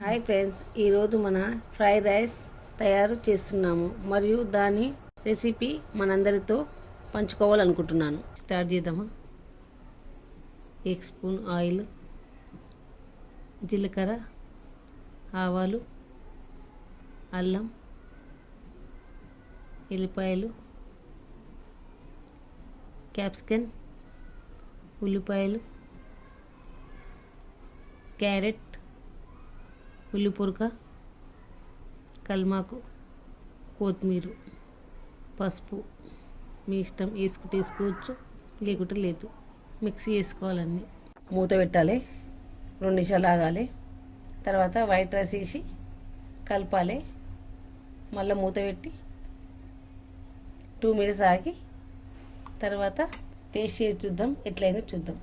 Hi friends, ఈరోజు మన fried rice తయారు చేస్తున్నాము మరియు దాని రెసిపీ మనందరితో పంచుకోవాలనుకుంటున్నాను. స్టార్ట్ చేద్దామా? 1 స్పూన్ ఆయిల్, జీలకర్ర, ఆవాలు, అల్లం, ఎల్లిపాయలు, క్యాప్సికమ్, ఉల్లిపాయలు, క్యారెట్, ఉల్లిపొరక, కల్మాకు, కొత్తిమీర, పసుపు మీ ఇష్టం, వేసుకోవచ్చు లేకుంటే లేదు. మిక్సీ వేసుకోవాలన్నీ. మూత పెట్టాలి, 2 నిమిషాలు ఆగాలి. తర్వాత వైట్ రైస్ వేసి కలపాలి. మళ్ళీ మూత పెట్టి 2 మినిట్స్ ఆగి తర్వాత టేస్ట్ చేసి చూద్దాం ఎట్లయిందో చూద్దాం.